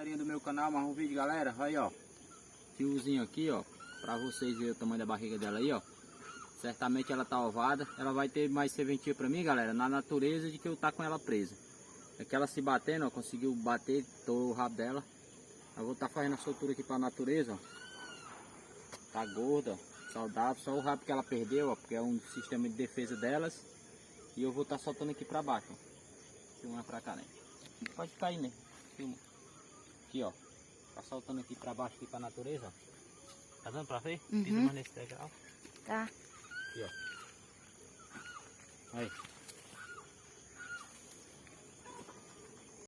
galerinha do meu canal, mais um vídeo, galera. Aí, ó, fiozinho aqui, ó, pra vocês verem o tamanho da barriga dela aí, ó. Certamente ela tá ovada. Ela vai ter mais serventia pra mim, galera, na natureza, de que eu tá com ela presa. É que ela se batendo, ó, conseguiu bater, tô o rabo dela. Eu vou tá fazendo a soltura aqui pra natureza, ó. Tá gorda, ó, saudável, só o rabo que ela perdeu, ó, porque é um sistema de defesa delas. E eu vou tá soltando aqui pra baixo, ó. Filmar pra cá, né? Pode cair, né? Filma. Aqui, ó. Tá soltando aqui pra baixo, aqui pra natureza, ó. Tá dando pra ver? Uhum. Pisa mais nesse degrau. Tá. Aqui, ó. Aí.